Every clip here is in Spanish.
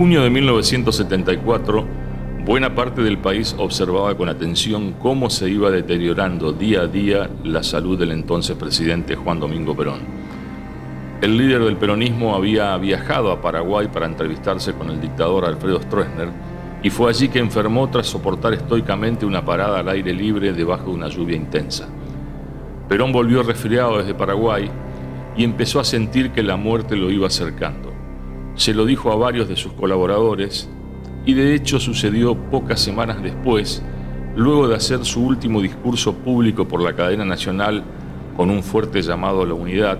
junio de 1974, buena parte del país observaba con atención cómo se iba deteriorando día a día la salud del entonces presidente Juan Domingo Perón. El líder del peronismo había viajado a Paraguay para entrevistarse con el dictador Alfredo Stroessner y fue allí que enfermó tras soportar estoicamente una parada al aire libre debajo de una lluvia intensa. Perón volvió resfriado desde Paraguay y empezó a sentir que la muerte lo iba acercando. Se lo dijo a varios de sus colaboradores y de hecho sucedió pocas semanas después, luego de hacer su último discurso público por la cadena nacional con un fuerte llamado a la unidad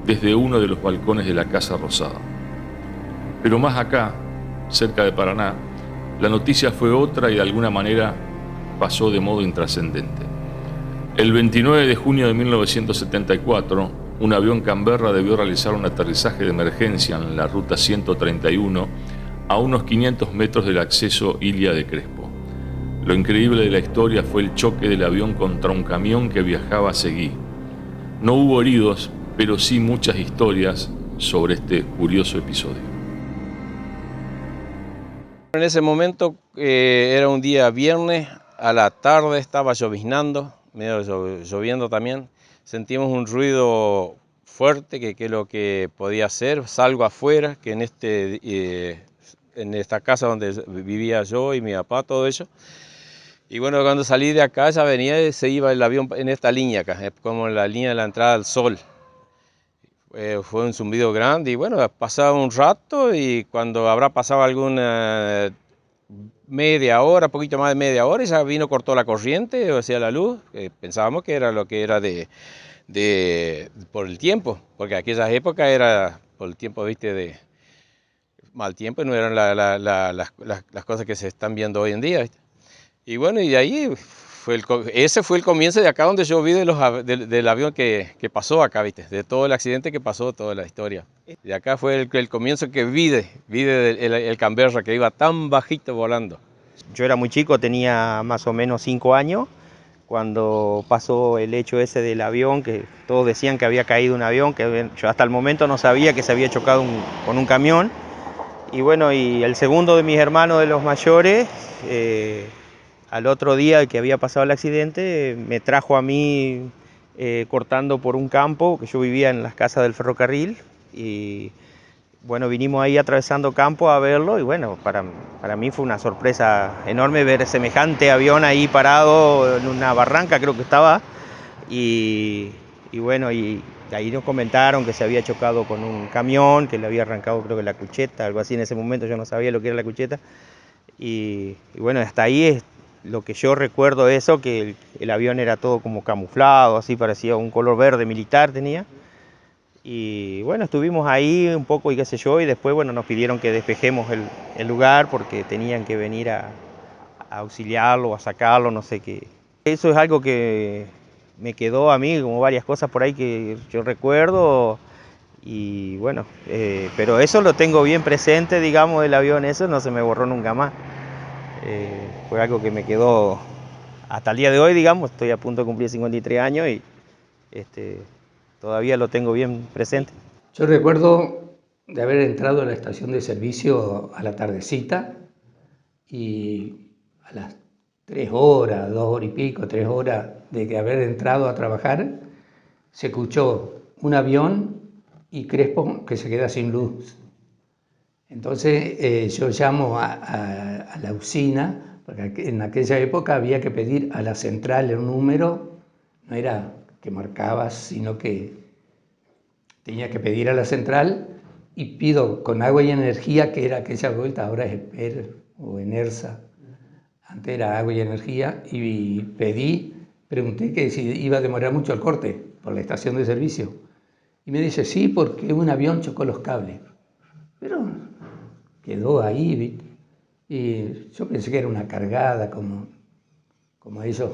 desde uno de los balcones de la Casa Rosada. Pero más acá, cerca de Paraná, la noticia fue otra y de alguna manera pasó de modo intrascendente. El 29 de junio de 1974, un avión Canberra debió realizar un aterrizaje de emergencia en la ruta 131 a unos 500 metros del acceso Ilia de Crespo. Lo increíble de la historia fue el choque del avión contra un camión que viajaba a Seguí. No hubo heridos, pero sí muchas historias sobre este curioso episodio. En ese momento era un día viernes, a la tarde estaba lloviznando, medio lloviendo también. Sentimos un ruido fuerte, que es lo que podía ser. Salgo afuera, que en esta casa donde vivía yo y mi papá, todo eso. Y bueno, cuando salí de acá ya venía y se iba el avión en esta línea acá, como la línea de la entrada al sol. Fue un zumbido grande y bueno, pasaba un rato y cuando habrá pasado alguna media hora, poquito más de media hora, ya vino, cortó la corriente, o sea, la luz. Pensábamos que era lo que era por el tiempo, porque aquella época era por el tiempo, viste, de mal tiempo, no eran las cosas que se están viendo hoy en día, ¿viste? Y bueno, y de ahí ese fue el comienzo de acá donde yo vi del avión que pasó acá, ¿viste? De todo el accidente que pasó, toda la historia. De acá fue el comienzo que vi el Canberra, que iba tan bajito volando. Yo era muy chico, tenía más o menos 5 años, cuando pasó el hecho ese del avión, que todos decían que había caído un avión, que yo hasta el momento no sabía que se había chocado con un camión. Y bueno, y el segundo de mis hermanos de los mayores, al otro día que había pasado el accidente, me trajo a mí cortando por un campo, que yo vivía en las casas del ferrocarril, y bueno, vinimos ahí atravesando campo a verlo, y bueno, para mí fue una sorpresa enorme ver semejante avión ahí parado en una barranca, creo que estaba, y bueno, y ahí nos comentaron que se había chocado con un camión, que le había arrancado creo que la cucheta, algo así. En ese momento yo no sabía lo que era la cucheta, y bueno, hasta ahí es lo que yo recuerdo eso, que el avión era todo como camuflado, así parecía un color verde militar tenía. Y bueno, estuvimos ahí un poco y qué sé yo, y después bueno, nos pidieron que despejemos el lugar porque tenían que venir a auxiliarlo, a sacarlo, no sé qué. Eso es algo que me quedó a mí, como varias cosas por ahí que yo recuerdo, y bueno, pero eso lo tengo bien presente, digamos, del avión, eso no se me borró nunca más. Fue algo que me quedó hasta el día de hoy, digamos. Estoy a punto de cumplir 53 años y todavía lo tengo bien presente. Yo recuerdo de haber entrado a la estación de servicio a la tardecita y a las 3 horas, 2 horas y pico, 3 horas de que haber entrado a trabajar, se escuchó un avión y Crespo que se queda sin luz. Entonces yo llamo a la usina, porque en aquella época había que pedir a la central el número, no era que marcabas, sino que tenía que pedir a la central, y pido con Agua y Energía, que era aquella vuelta, ahora es EPER o ENERSA, antes era Agua y Energía, y pregunté que si iba a demorar mucho el corte por la estación de servicio. Y me dice, sí, porque un avión chocó los cables. Pero quedó ahí, ¿viste? Y yo pensé que era una cargada, como ellos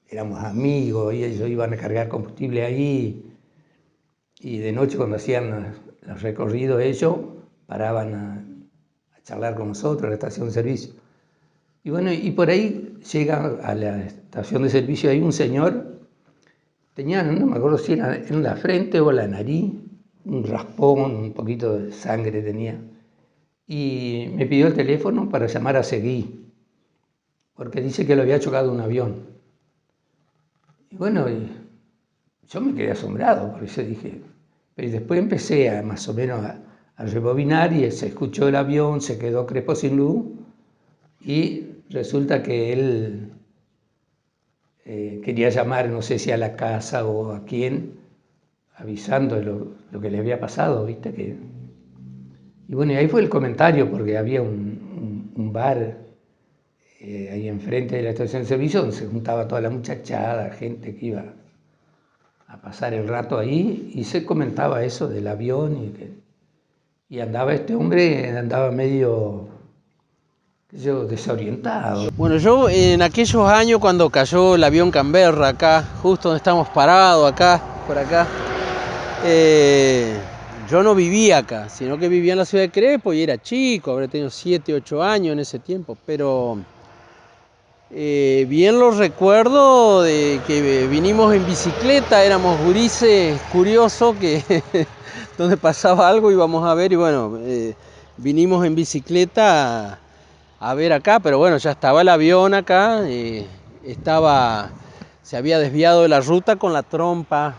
éramos amigos y ellos iban a cargar combustible ahí. Y de noche cuando hacían los recorridos ellos, paraban a charlar con nosotros a la estación de servicio. Y bueno, y por ahí llega a la estación de servicio, hay un señor, tenía, no me acuerdo si era en la frente o la nariz, un raspón, un poquito de sangre tenía. y me pidió el teléfono para llamar a Seguí, porque dice que lo había chocado un avión. Y bueno, yo me quedé asombrado, por eso dije, pero después empecé a más o menos a rebobinar y se escuchó el avión, se quedó Crespo sin luz y resulta que él quería llamar, no sé si a la casa o a quién, avisando lo que le había pasado, ¿viste? Y bueno, y ahí fue el comentario, porque había un bar ahí enfrente de la estación de servicio donde se juntaba toda la muchachada, gente que iba a pasar el rato ahí, y se comentaba eso del avión, y andaba este hombre, andaba medio, qué sé yo, desorientado. Bueno, yo en aquellos años cuando cayó el avión Canberra acá, justo donde estamos parados acá, por acá, yo no vivía acá, sino que vivía en la ciudad de Crespo y era chico, habría tenido 7, 8 años en ese tiempo, pero bien lo recuerdo de que vinimos en bicicleta, éramos gurises curiosos que donde pasaba algo íbamos a ver y bueno, vinimos en bicicleta a ver acá, pero bueno, ya estaba el avión acá, se había desviado de la ruta con la trompa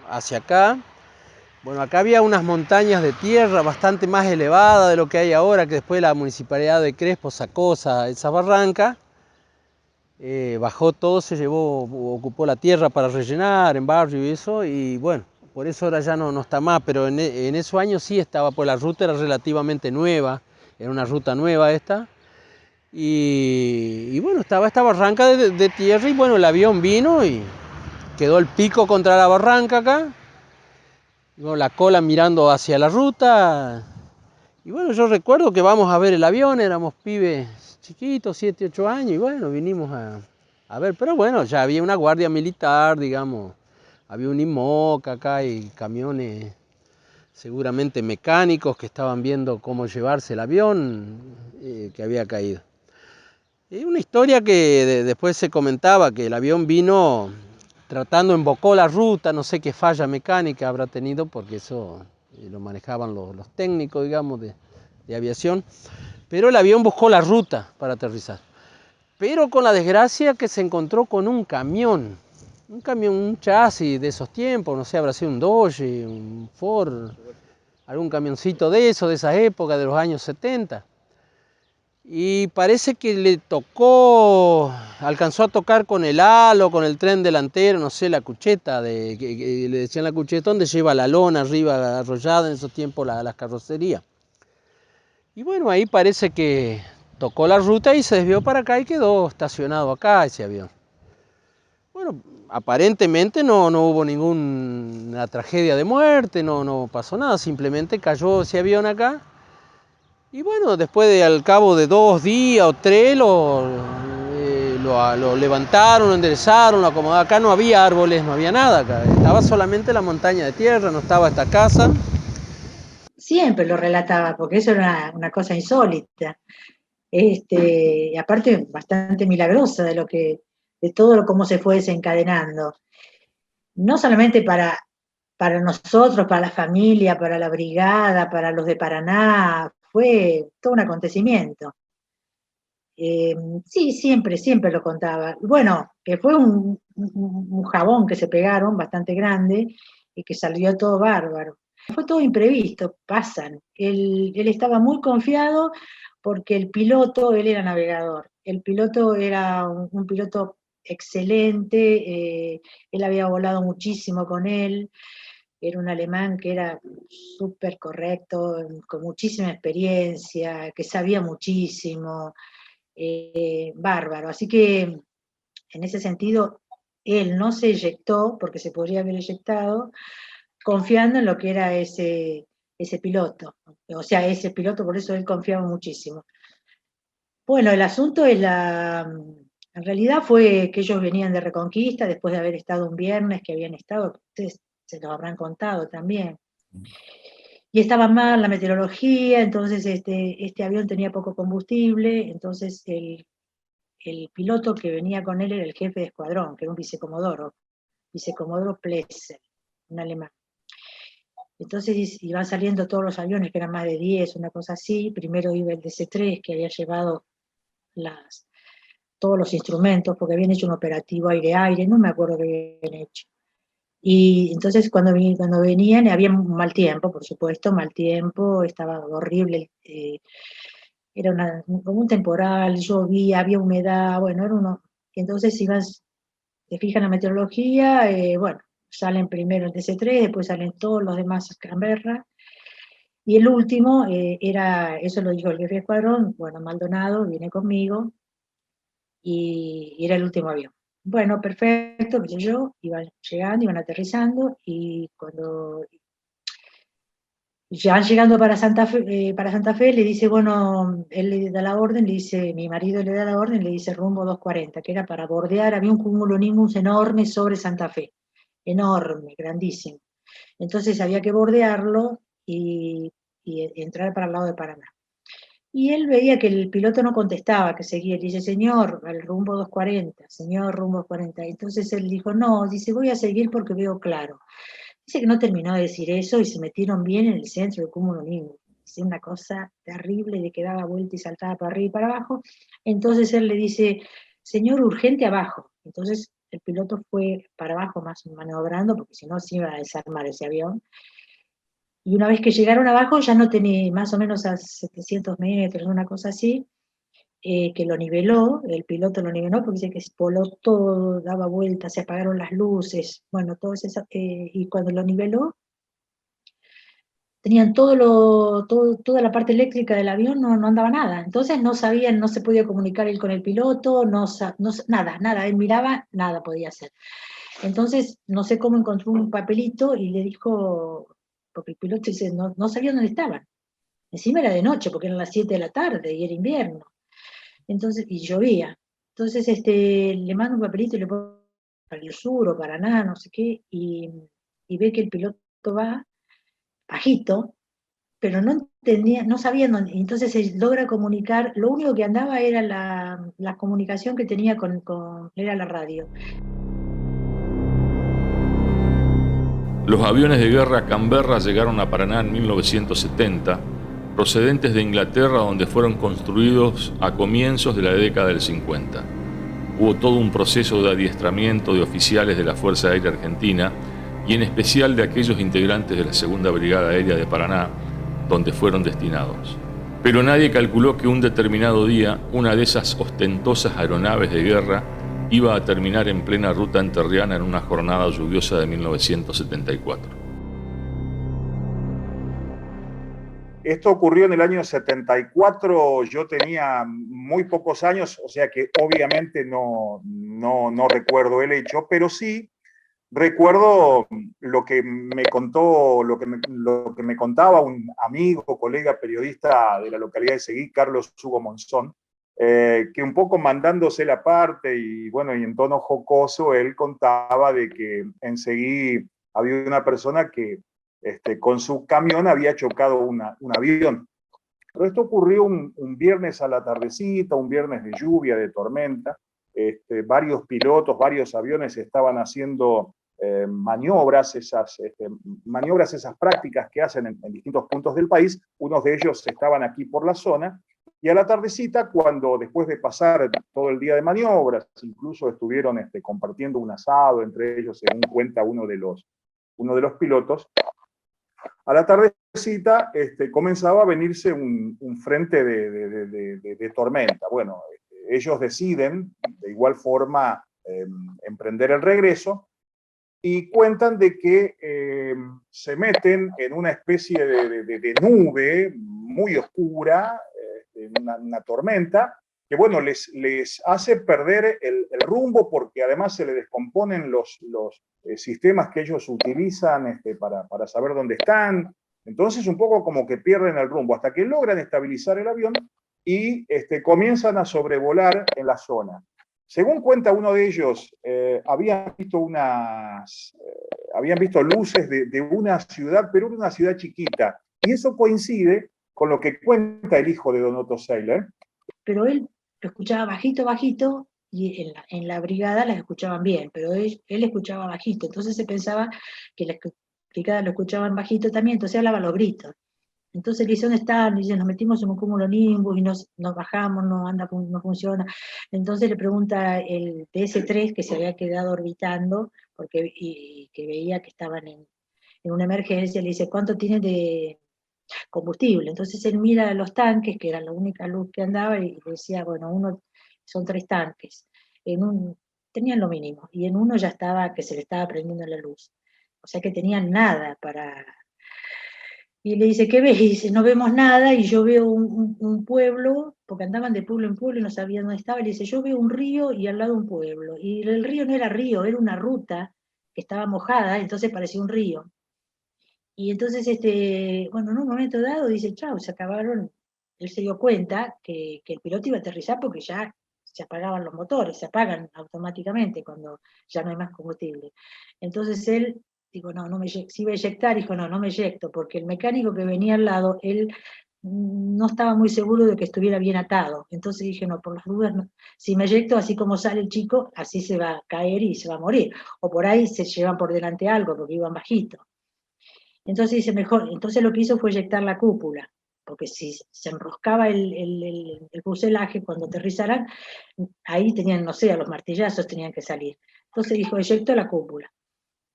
hacia acá. Bueno, acá había unas montañas de tierra bastante más elevadas de lo que hay ahora, que después la municipalidad de Crespo sacó esa barranca. Bajó todo, se llevó, ocupó la tierra para rellenar en barrio y eso, y bueno, por eso ahora ya no está más, pero en esos años sí estaba, pues la ruta era relativamente nueva, era una ruta nueva esta, y bueno, estaba esta barranca de tierra y bueno, el avión vino y quedó el pico contra la barranca acá, y bueno, la cola mirando hacia la ruta, y bueno, yo recuerdo que vamos a ver el avión, éramos pibes chiquitos, 7, 8 años, y bueno, vinimos a ver, pero bueno, ya había una guardia militar, digamos, había un IMOC acá y camiones seguramente mecánicos que estaban viendo cómo llevarse el avión que había caído. Y una historia que después se comentaba que el avión vino embocó la ruta, no sé qué falla mecánica habrá tenido, porque eso lo manejaban los técnicos, digamos, de aviación, pero el avión buscó la ruta para aterrizar. Pero con la desgracia que se encontró con un camión, un chasis de esos tiempos, no sé, habrá sido un Dodge, un Ford, algún camioncito de eso, de esa época, de los años 70. Y parece que alcanzó a tocar con el halo, con el tren delantero, no sé, la cucheta, que le decían la cucheta, donde lleva la lona arriba arrollada en esos tiempos las carrocerías. Y bueno, ahí parece que tocó la ruta y se desvió para acá y quedó estacionado acá ese avión. Bueno, aparentemente no hubo ninguna tragedia de muerte, no pasó nada, simplemente cayó ese avión acá. Y bueno, después al cabo de 2 días o 3 lo levantaron, lo enderezaron, lo acomodaron. Acá no había árboles, no había nada acá. Estaba solamente la montaña de tierra, no estaba esta casa. Siempre lo relataba, porque eso era una cosa insólita. Y aparte bastante milagrosa de todo cómo se fue desencadenando. No solamente para nosotros, para la familia, para la brigada, para los de Paraná, fue todo un acontecimiento. Sí, siempre lo contaba. Bueno, que fue un jabón que se pegaron bastante grande y que salió todo bárbaro. Fue todo imprevisto, pasan. Él estaba muy confiado porque el piloto, él era navegador. El piloto era un piloto excelente, él había volado muchísimo con él, era un alemán que era súper correcto, con muchísima experiencia, que sabía muchísimo, bárbaro. Así que en ese sentido, él no se eyectó, porque se podría haber eyectado, confiando en lo que era ese piloto. O sea, ese piloto, por eso él confiaba muchísimo. Bueno, el asunto es en realidad fue que ellos venían de Reconquista, después de haber estado un viernes, que habían estado, ustedes se los habrán contado también. Y estaba mal la meteorología, entonces este avión tenía poco combustible, entonces el piloto que venía con él era el jefe de escuadrón, que era un vicecomodoro Plesser, un alemán. Entonces iban saliendo todos los aviones, que eran más de 10, una cosa así. Primero iba el DC-3, que había llevado todos los instrumentos, porque habían hecho un operativo aire-aire, no me acuerdo qué habían hecho. Y entonces cuando venían, había un mal tiempo, por supuesto, mal tiempo, estaba horrible, era como un temporal, llovía, había humedad, bueno, era uno. Entonces iban, se fijan la meteorología, bueno, salen primero el DC-3, después salen todos los demás Canberra, y el último eso lo dijo el jefe de escuadrón, bueno, Maldonado, viene conmigo, y era el último avión. Bueno, perfecto, qué sé yo, iban llegando, iban aterrizando, y cuando ya van llegando para Santa Fe, le dice, bueno, él le da la orden, le dice, mi marido le da la orden, le dice rumbo 240, que era para bordear, había un cumulonimbus enorme sobre Santa Fe, enorme, grandísimo. Entonces había que bordearlo y entrar para el lado de Paraná. Y él veía que el piloto no contestaba, que seguía, le dice, señor, al rumbo 240, señor, rumbo 240. Entonces él dijo, no, dice, voy a seguir porque veo claro. Dice que no terminó de decir eso y se metieron bien en el centro del cúmulo nimbus. Dice una cosa terrible de que daba vuelta y saltaba para arriba y para abajo. Entonces él le dice, señor, urgente abajo. Entonces el piloto fue para abajo más maniobrando, porque si no se iba a desarmar ese avión. Y una vez que llegaron abajo, ya no tenía más o menos a 700 metros, una cosa así, que lo niveló, el piloto lo niveló porque dice que se voló todo, daba vueltas, se apagaron las luces, bueno, todo eso, y cuando lo niveló, tenían toda la parte eléctrica del avión, no andaba nada, entonces no sabían, no se podía comunicar él con el piloto, nada, él miraba, nada podía hacer. Entonces, no sé cómo encontró un papelito y le dijo, porque el piloto dice, no sabía dónde estaban. Encima era de noche, porque eran las 7 de la tarde y era invierno. Entonces, y llovía. Entonces, le manda un papelito y le pone para el sur o Paraná, no sé qué, y ve que el piloto va bajito, pero no entendía, no sabía dónde. Entonces se logra comunicar, lo único que andaba era la comunicación que tenía era la radio. Los aviones de guerra Canberra llegaron a Paraná en 1970, procedentes de Inglaterra, donde fueron construidos a comienzos de la década del 50. Hubo todo un proceso de adiestramiento de oficiales de la Fuerza Aérea Argentina y en especial de aquellos integrantes de la Segunda Brigada Aérea de Paraná, donde fueron destinados. Pero nadie calculó que un determinado día una de esas ostentosas aeronaves de guerra iba a terminar en plena ruta entrerriana en una jornada lluviosa de 1974. Esto ocurrió en el año 74, yo tenía muy pocos años, o sea que obviamente no recuerdo el hecho, pero sí recuerdo lo que me contó, lo que me contaba un amigo, colega periodista de la localidad de Seguí, Carlos Hugo Monzón, que un poco mandándose la parte y bueno, y en tono jocoso, él contaba de que en Seguí había una persona que con su camión había chocado un avión. Pero esto ocurrió un viernes a la tardecita, un viernes de lluvia, de tormenta. Varios pilotos, varios aviones estaban haciendo maniobras, esas prácticas que hacen en distintos puntos del país. Unos de ellos estaban aquí por la zona. Y a la tardecita, cuando después de pasar todo el día de maniobras, incluso estuvieron compartiendo un asado, entre ellos, según cuenta uno de los pilotos, a la tardecita comenzaba a venirse un frente de tormenta. Bueno, ellos deciden de igual forma emprender el regreso y cuentan de que se meten en una especie de nube muy oscura, una tormenta, que bueno, les hace perder el rumbo porque además se le descomponen los sistemas que ellos utilizan para saber dónde están. Entonces un poco como que pierden el rumbo hasta que logran estabilizar el avión y comienzan a sobrevolar en la zona. Según cuenta uno de ellos, habían visto luces de una ciudad, pero era una ciudad chiquita. Y eso coincide con lo que cuenta el hijo de Don Otto Seiler. Pero él lo escuchaba bajito, bajito, y en la brigada las escuchaban bien, pero él escuchaba bajito, entonces se pensaba que brigada lo escuchaban bajito también, entonces hablaba a los gritos. Entonces le dice, ¿dónde están? Dice, nos metimos en un cúmulo nimbus y nos bajamos, no anda, no funciona. Entonces le pregunta el DS-3 que se había quedado orbitando, y que veía que estaban en una emergencia, le dice, ¿cuánto tiene de combustible? Entonces él mira los tanques, que era la única luz que andaba, y decía, bueno, son 3 tanques. Tenían lo mínimo, y en uno ya estaba, que se le estaba prendiendo la luz. O sea que tenían nada para... Y le dice, ¿qué ves? Y dice, no vemos nada, y yo veo un pueblo, porque andaban de pueblo en pueblo y no sabían dónde estaba, y le dice, yo veo un río y al lado un pueblo. Y el río no era río, era una ruta que estaba mojada, entonces parecía un río. Y entonces, bueno, en un momento dado dice, chau, se acabaron. Él se dio cuenta que el piloto iba a aterrizar porque ya se apagaban los motores, se apagan automáticamente cuando ya no hay más combustible. Entonces él digo, si iba a eyectar, dijo, no me eyecto, porque el mecánico que venía al lado, él no estaba muy seguro de que estuviera bien atado. Entonces dije, no, por las dudas, no. Si me eyecto, así como sale el chico, así se va a caer y se va a morir. O por ahí se llevan por delante algo, porque iban bajito. Entonces dice, mejor, entonces lo que hizo fue eyectar la cúpula, porque si se enroscaba el fuselaje cuando aterrizaran, ahí tenían, no sé, a los martillazos tenían que salir. Entonces dijo, eyectó la cúpula.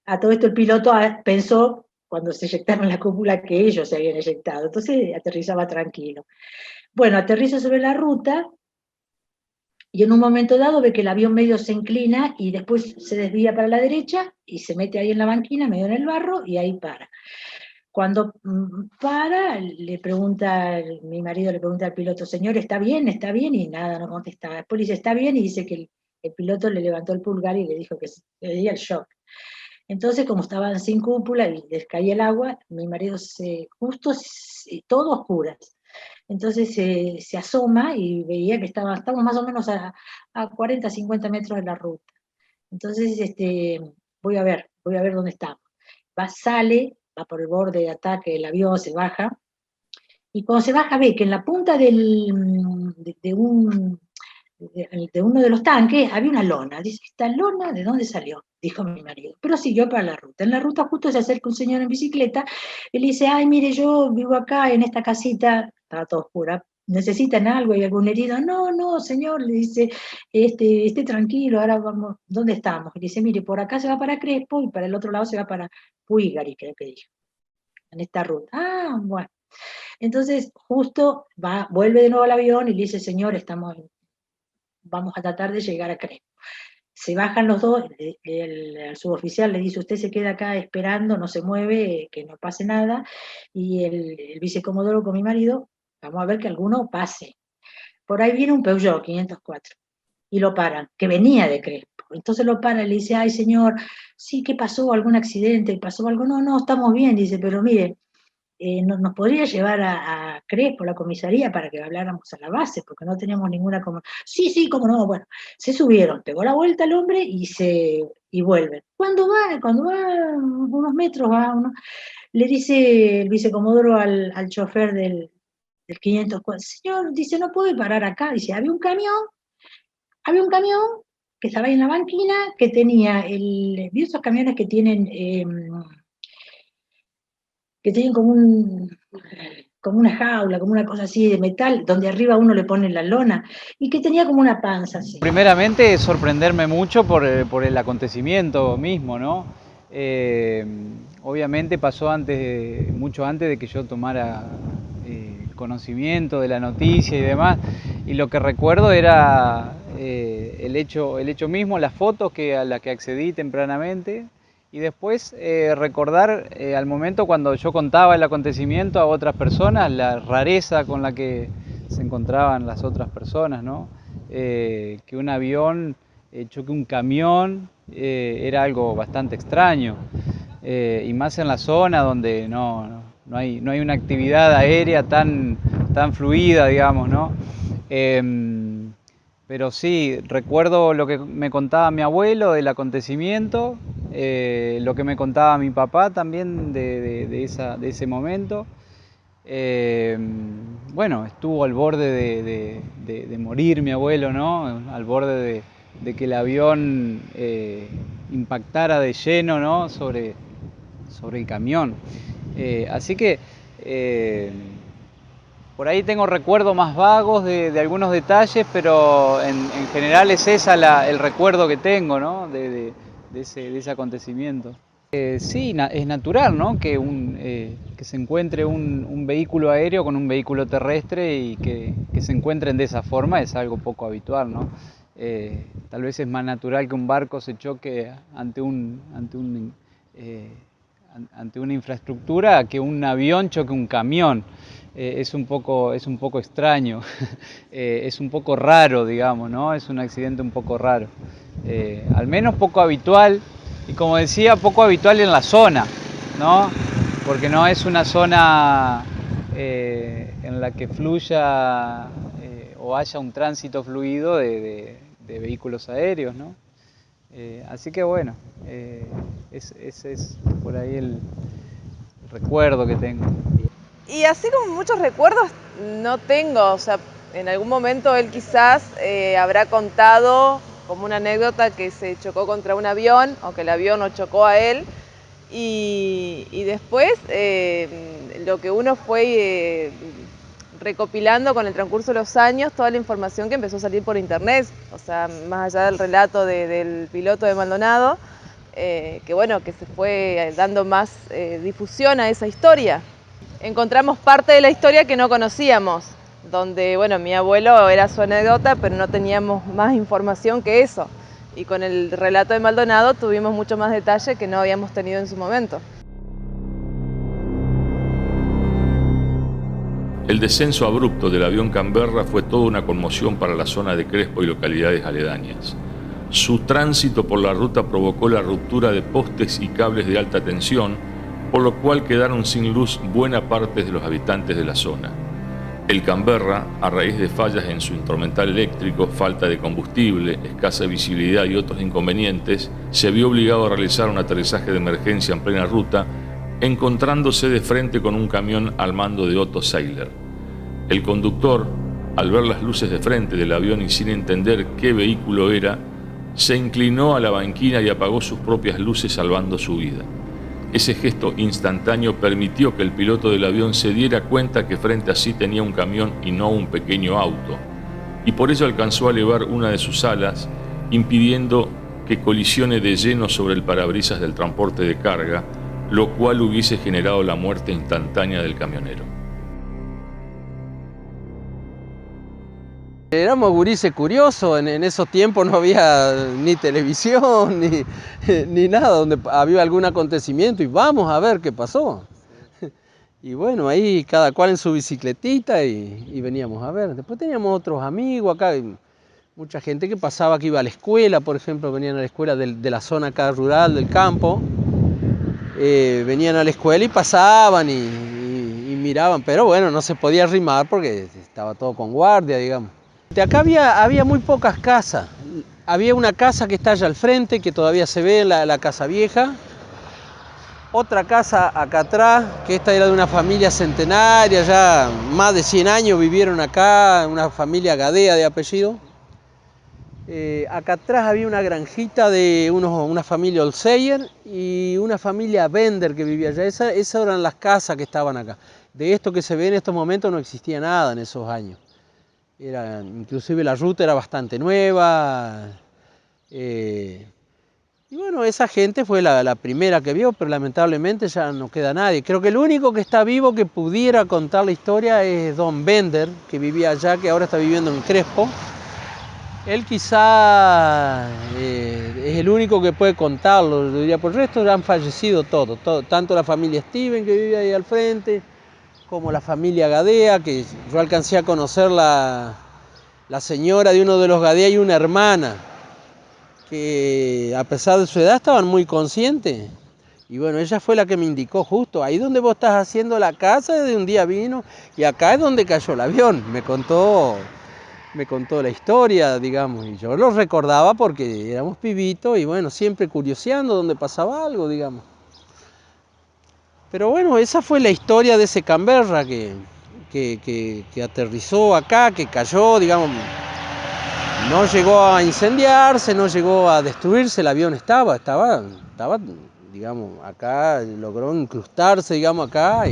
A todo esto el piloto pensó, cuando se eyectaron la cúpula, que ellos se habían eyectado, entonces aterrizaba tranquilo. Bueno, aterriza sobre la ruta, y en un momento dado ve que el avión medio se inclina y después se desvía para la derecha y se mete ahí en la banquina, medio en el barro, y ahí para. Cuando para, mi marido le pregunta al piloto, señor, ¿está bien? ¿Está bien? Y nada, no contestaba. Después le dice, ¿está bien? Y dice que el piloto le levantó el pulgar y le dijo que le dio el shock. Entonces, como estaban sin cúpula y les caía el agua, mi marido todo oscuras. Entonces se asoma y veía que estamos más o menos a 40, 50 metros de la ruta. Entonces, voy a ver dónde estamos. Sale, va por el borde de ataque del avión, se baja, y cuando se baja ve que en la punta de uno de los tanques había una lona. Dice, ¿esta lona de dónde salió? Dijo mi marido. Pero siguió para la ruta. En la ruta justo se acerca un señor en bicicleta y le dice, ay, mire, yo vivo acá en esta casita, estaba todo oscura, ¿necesitan algo? ¿Hay algún herido? No, señor, le dice, esté tranquilo, ahora vamos, ¿dónde estamos? Y le dice, mire, por acá se va para Crespo y para el otro lado se va para Puigari, creo que dijo, en esta ruta. Ah, bueno. Entonces, justo vuelve de nuevo al avión y le dice, señor, vamos a tratar de llegar a Crespo. Se bajan los dos, el suboficial le dice, usted se queda acá esperando, no se mueve, que no pase nada, y el vicecomodoro con mi marido, vamos a ver que alguno pase. Por ahí viene un Peugeot 504, y lo paran, que venía de Crespo. Entonces lo paran y le dice, ay señor, sí, ¿qué pasó? ¿Algún accidente? ¿Pasó algo? No, estamos bien, dice, pero mire, nos podría llevar a Crespo, la comisaría, para que habláramos a la base, porque no teníamos ninguna... Sí, cómo no, bueno, se subieron, pegó la vuelta el hombre y vuelven. Cuando va unos metros, le dice el vicecomodoro al chofer del 504, señor, dice, no puede parar acá, dice, había un camión que estaba ahí en la banquina, que tenía ¿vio esos camiones que tienen como una jaula, como una cosa así de metal, donde arriba uno le pone la lona, y que tenía como una panza así? Primeramente, sorprenderme mucho por el acontecimiento mismo, ¿no? Obviamente pasó mucho antes de que yo tomara conocimiento de la noticia y demás, y lo que recuerdo era el hecho mismo, las fotos a las que accedí tempranamente, y después recordar al momento cuando yo contaba el acontecimiento a otras personas, la rareza con la que se encontraban las otras personas, ¿no? Que un avión choque un camión era algo bastante extraño, y más en la zona donde no hay una actividad aérea tan fluida, digamos, ¿no? Pero sí, recuerdo lo que me contaba mi abuelo del acontecimiento, lo que me contaba mi papá también de ese momento. Bueno, estuvo al borde de morir mi abuelo, ¿no? Al borde de que el avión impactara de lleno, ¿no? sobre el camión. Así que por ahí tengo recuerdos más vagos de algunos detalles, pero en general es esa el recuerdo que tengo, ¿no? de ese acontecimiento. Sí, es natural, ¿no? que se encuentre un vehículo aéreo con un vehículo terrestre y que se encuentren de esa forma es algo poco habitual, ¿no? Tal vez es más natural que un barco se choque ante una infraestructura que un avión choque un camión. Es un poco extraño, es un poco raro, digamos, ¿no? Es un accidente un poco raro, al menos poco habitual. Y como decía, poco habitual en la zona, ¿no? Porque no es una zona en la que fluya o haya un tránsito fluido de vehículos aéreos, ¿no? Así que bueno, ese es por ahí el recuerdo que tengo. Y así como muchos recuerdos no tengo, o sea, en algún momento él quizás habrá contado como una anécdota que se chocó contra un avión o que el avión lo chocó a él y después lo que uno fue recopilando con el transcurso de los años, toda la información que empezó a salir por internet, o sea, más allá del relato del piloto de Maldonado, que bueno, que se fue dando más difusión a esa historia. Encontramos parte de la historia que no conocíamos, donde, bueno, mi abuelo era su anécdota, pero no teníamos más información que eso. Y con el relato de Maldonado tuvimos mucho más detalle que no habíamos tenido en su momento. El descenso abrupto del avión Canberra fue toda una conmoción para la zona de Crespo y localidades aledañas. Su tránsito por la ruta provocó la ruptura de postes y cables de alta tensión, por lo cual quedaron sin luz buena parte de los habitantes de la zona. El Canberra, a raíz de fallas en su instrumental eléctrico, falta de combustible, escasa visibilidad y otros inconvenientes, se vio obligado a realizar un aterrizaje de emergencia en plena ruta, encontrándose de frente con un camión al mando de Otto Seiler. El conductor, al ver las luces de frente del avión y sin entender qué vehículo era, se inclinó a la banquina y apagó sus propias luces salvando su vida. Ese gesto instantáneo permitió que el piloto del avión se diera cuenta que frente a sí tenía un camión y no un pequeño auto, y por ello alcanzó a elevar una de sus alas, impidiendo que colisione de lleno sobre el parabrisas del transporte de carga, lo cual hubiese generado la muerte instantánea del camionero. Éramos gurises curiosos, en esos tiempos no había ni televisión ni nada, donde había algún acontecimiento y vamos a ver qué pasó. Y bueno, ahí cada cual en su bicicletita y veníamos a ver. Después teníamos otros amigos acá, mucha gente que pasaba, que iba a la escuela, por ejemplo, venían a la escuela de la zona acá rural, del campo. Venían a la escuela y pasaban y miraban, pero bueno, no se podía arrimar porque estaba todo con guardia, digamos. De acá había muy pocas casas. Había una casa que está allá al frente, que todavía se ve, la casa vieja. Otra casa acá atrás, que esta era de una familia centenaria, ya más de 100 años vivieron acá, una familia Gadea de apellido. Acá atrás había una granjita de una familia Olseyer y una familia Bender que vivía allá. Esas eran las casas que estaban acá. De esto que se ve en estos momentos no existía nada en esos años. Inclusive la ruta era bastante nueva. Y bueno, esa gente fue la primera que vio, pero lamentablemente ya no queda nadie. Creo que el único que está vivo que pudiera contar la historia es Don Bender, que vivía allá, que ahora está viviendo en Crespo. Él quizá es el único que puede contarlo, diría, por el resto ya han fallecido todos, tanto la familia Steven que vive ahí al frente, como la familia Gadea, que yo alcancé a conocer la señora de uno de los Gadea y una hermana, que a pesar de su edad estaban muy conscientes. Y bueno, ella fue la que me indicó justo, ahí donde vos estás haciendo la casa, de un día vino, y acá es donde cayó el avión. Me contó la historia, digamos, y yo lo recordaba porque éramos pibitos y bueno, siempre curioseando donde pasaba algo, digamos. Pero bueno, esa fue la historia de ese Canberra que aterrizó acá, que cayó, digamos, no llegó a incendiarse, no llegó a destruirse, el avión estaba digamos, acá logró incrustarse, digamos, acá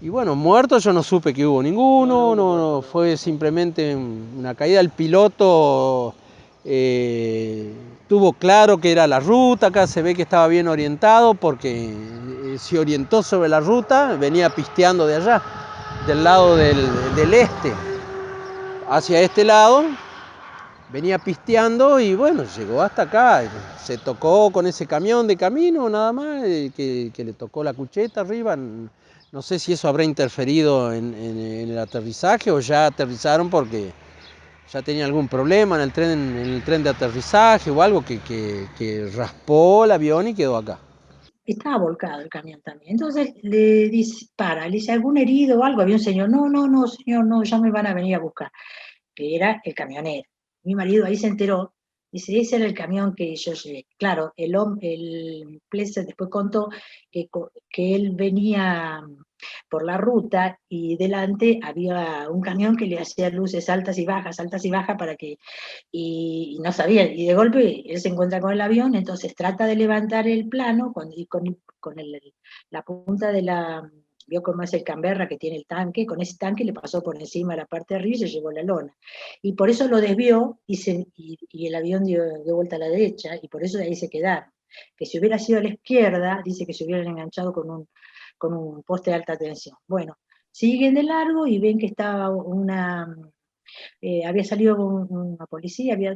y bueno, muertos yo no supe que hubo ninguno, no, fue simplemente una caída. El piloto tuvo claro que era la ruta, acá se ve que estaba bien orientado porque se orientó sobre la ruta, venía pisteando de allá, del lado del este, hacia este lado, venía pisteando y bueno, llegó hasta acá, se tocó con ese camión de camino nada más, que le tocó la cucheta arriba. No sé si eso habrá interferido en el aterrizaje o ya aterrizaron porque ya tenía algún problema en el tren de aterrizaje o algo que raspó el avión y quedó acá. Estaba volcado el camión también. Entonces le dice, le dice, ¿algún herido o algo? Había un señor, no, señor, no, ya me van a venir a buscar, que era el camionero. Mi marido ahí se enteró, dice, ese era el camión que yo llevé. Claro, el Plesser después contó que él venía por la ruta y delante había un camión que le hacía luces altas y bajas para que, y no sabía, y de golpe él se encuentra con el avión, entonces trata de levantar el plano con la punta de la, vio cómo es el Canberra que tiene el tanque, con ese tanque le pasó por encima la parte de arriba y se llevó la lona. Y por eso lo desvió y el avión dio vuelta a la derecha y por eso de ahí se quedaron. Que si hubiera sido a la izquierda, dice que se hubieran enganchado con un poste de alta tensión. Bueno, siguen de largo y ven que estaba había salido una policía, había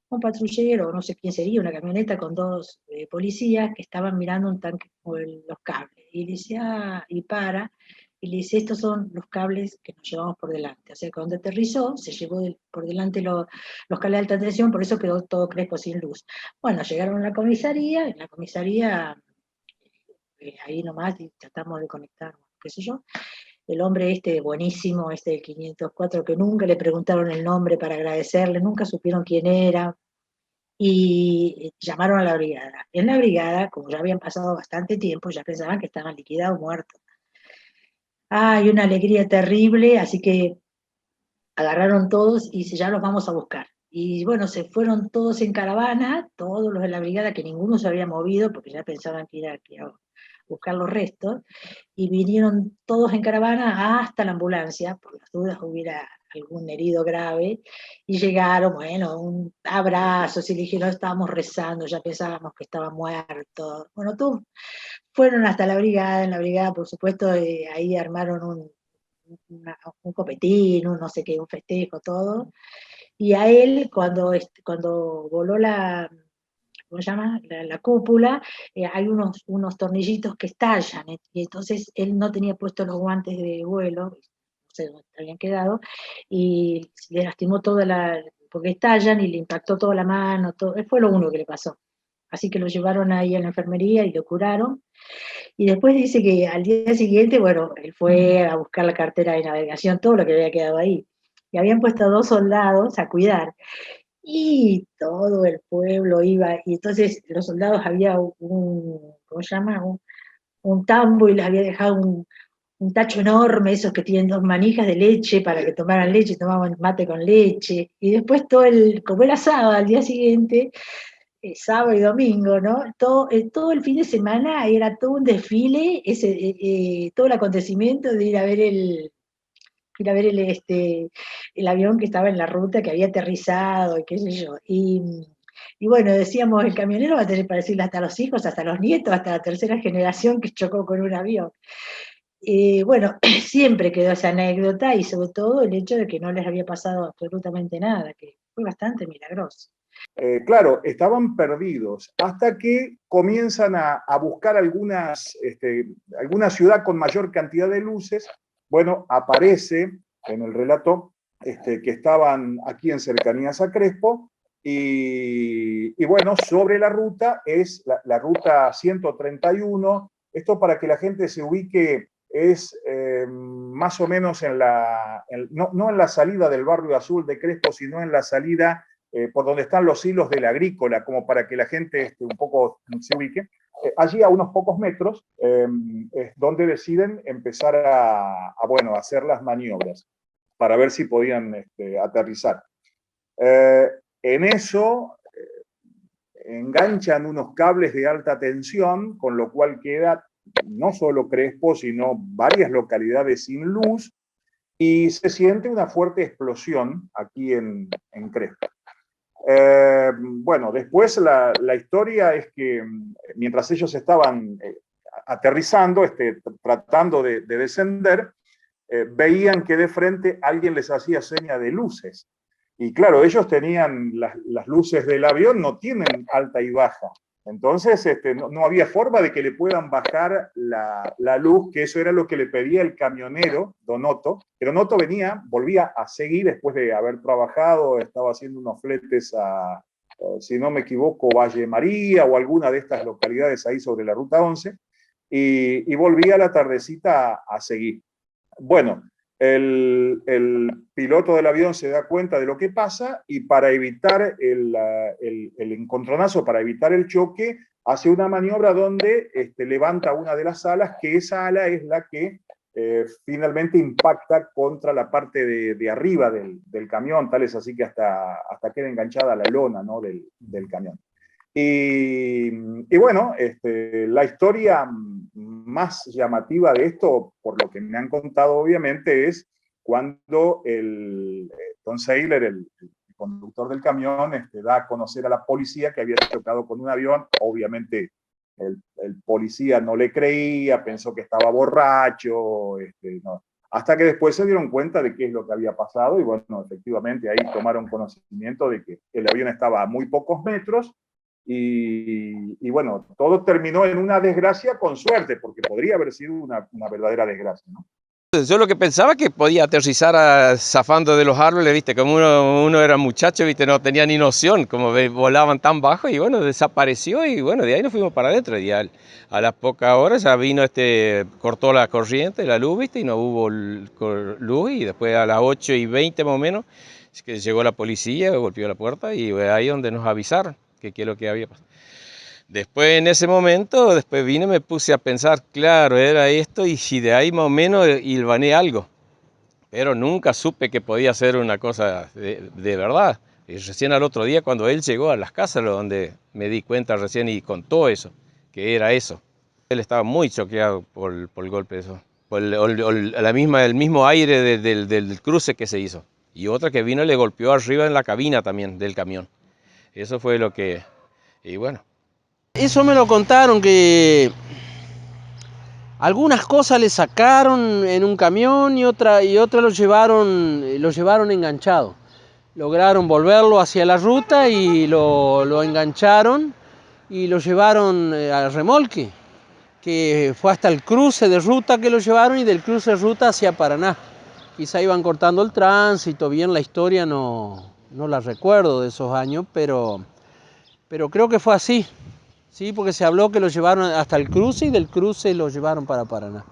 un patrullero, no sé quién sería, una camioneta con dos policías que estaban mirando un tanque con los cables. Y dice, y para, y le dice, estos son los cables que nos llevamos por delante. O sea, que cuando aterrizó, se llevó por delante los cables de alta tensión, por eso quedó todo crespo sin luz. Bueno, llegaron a la comisaría, en la comisaría, ahí nomás, y tratamos de conectar, qué sé yo. El hombre este buenísimo, este del 504, que nunca le preguntaron el nombre para agradecerle, nunca supieron quién era, y llamaron a la brigada. En la brigada, como ya habían pasado bastante tiempo, ya pensaban que estaban liquidados, muertos. Hay una alegría terrible, así que agarraron todos y dice, ya los vamos a buscar. Y bueno, se fueron todos en caravana, todos los de la brigada, que ninguno se había movido, porque ya pensaban que iba a buscar los restos, y vinieron todos en caravana hasta la ambulancia, por las dudas hubiera algún herido grave, y llegaron, bueno, un abrazo, y le dijeron, estábamos rezando, ya pensábamos que estaba muerto. Bueno, todos fueron hasta la brigada, en la brigada, por supuesto, ahí armaron un copetín, un no sé qué, un festejo, todo, y a él, cuando voló ¿cómo se llama? La cúpula, hay unos tornillitos que estallan, y entonces él no tenía puestos los guantes de vuelo, no sé dónde habían quedado, y le lastimó porque estallan y le impactó toda la mano, todo, fue lo único que le pasó. Así que lo llevaron ahí a la enfermería y lo curaron. Y después dice que al día siguiente, bueno, él fue a buscar la cartera de navegación, todo lo que había quedado ahí. Y habían puesto 2 soldados a cuidar. Y todo el pueblo iba, y entonces los soldados había ¿cómo se llama? Un tambo y les había dejado un tacho enorme, esos que tienen 2 manijas de leche para que tomaran leche, tomaban mate con leche, y después como era sábado al día siguiente, sábado y domingo, ¿no? Todo el fin de semana era todo un desfile, todo el acontecimiento de ir a ver el avión que estaba en la ruta, que había aterrizado, y qué sé yo. Y bueno, decíamos, el camionero va a tener para decirle hasta a los hijos, hasta a los nietos, hasta la tercera generación que chocó con un avión. Bueno, siempre quedó esa anécdota y sobre todo el hecho de que no les había pasado absolutamente nada, que fue bastante milagroso. Claro, estaban perdidos hasta que comienzan a buscar alguna ciudad con mayor cantidad de luces. Bueno, aparece en el relato que estaban aquí en cercanías a Crespo y bueno, sobre la ruta es la ruta 131. Esto para que la gente se ubique es más o menos no en la salida del barrio azul de Crespo, sino en la salida por donde están los hilos de la agrícola, como para que la gente un poco se ubique. Allí a unos pocos metros es donde deciden empezar a hacer las maniobras para ver si podían aterrizar. En eso, enganchan unos cables de alta tensión, con lo cual queda no solo Crespo, sino varias localidades sin luz, y se siente una fuerte explosión aquí en Crespo. Bueno, después la historia es que mientras ellos estaban aterrizando, tratando de descender, veían que de frente alguien les hacía seña de luces. Y claro, ellos tenían las luces del avión, no tienen alta y baja. Entonces no había forma de que le puedan bajar la luz, que eso era lo que le pedía el camionero, Donoto. Pero Donoto volvía a seguir después de haber trabajado, estaba haciendo unos fletes a, si no me equivoco, Valle María o alguna de estas localidades ahí sobre la Ruta 11, y volvía a la tardecita a seguir. Bueno, el piloto del avión se da cuenta de lo que pasa y para evitar el encontronazo, para evitar el choque, hace una maniobra donde levanta una de las alas, que esa ala es la que finalmente impacta contra la parte de arriba del camión, tal es así que hasta queda enganchada la lona, ¿no?, del camión. Y bueno, la historia más llamativa de esto, por lo que me han contado obviamente, es cuando Don Seiler, el conductor del camión, da a conocer a la policía que había chocado con un avión. Obviamente el policía no le creía, pensó que estaba borracho, no. Hasta que después se dieron cuenta de qué es lo que había pasado y bueno, efectivamente ahí tomaron conocimiento de que el avión estaba a muy pocos metros. Y bueno, todo terminó en una desgracia con suerte, porque podría haber sido una verdadera desgracia, ¿no? Yo lo que pensaba que podía aterrizar zafando de los árboles, ¿viste? Como uno era muchacho, ¿viste? No tenía ni noción, como volaban tan bajo y bueno, desapareció y bueno, de ahí nos fuimos para adentro. Y a las pocas horas ya vino, cortó la corriente, la luz, ¿viste? Y no hubo luz y después a las 8:20 más o menos, es que llegó la policía, golpeó la puerta y ahí donde nos avisaron que qué es lo que había pasado. Después en ese momento, después vine y me puse a pensar, claro, era esto y si de ahí más o menos hilvané algo. Pero nunca supe que podía ser una cosa de verdad. Y recién al otro día cuando él llegó a las casas, donde me di cuenta recién y contó eso, que era eso. Él estaba muy choqueado por el golpe de eso, por el mismo aire del cruce que se hizo. Y otra que vino y le golpeó arriba en la cabina también del camión. Eso fue lo que... y bueno. Eso me lo contaron, que algunas cosas le sacaron en un camión y otra lo llevaron enganchado. Lograron volverlo hacia la ruta y lo engancharon y lo llevaron al remolque, que fue hasta el cruce de ruta que lo llevaron y del cruce de ruta hacia Paraná. Quizá iban cortando el tránsito, bien la historia no la recuerdo de esos años, pero creo que fue así. Sí, porque se habló que lo llevaron hasta el cruce y del cruce lo llevaron para Paraná.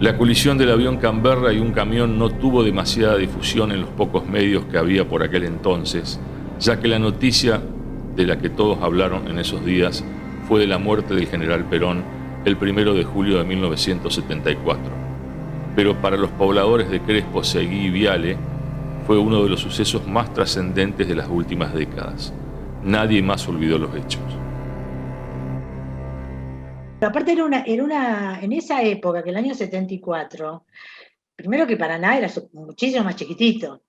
La colisión del avión Canberra y un camión no tuvo demasiada difusión en los pocos medios que había por aquel entonces, ya que la noticia de la que todos hablaron en esos días fue de la muerte del general Perón el 1 de julio de 1974. Pero para los pobladores de Crespo, Seguí y Viale, fue uno de los sucesos más trascendentes de las últimas décadas. Nadie más olvidó los hechos. Aparte en esa época, que el año 74, primero que Paraná era muchísimo más chiquitito.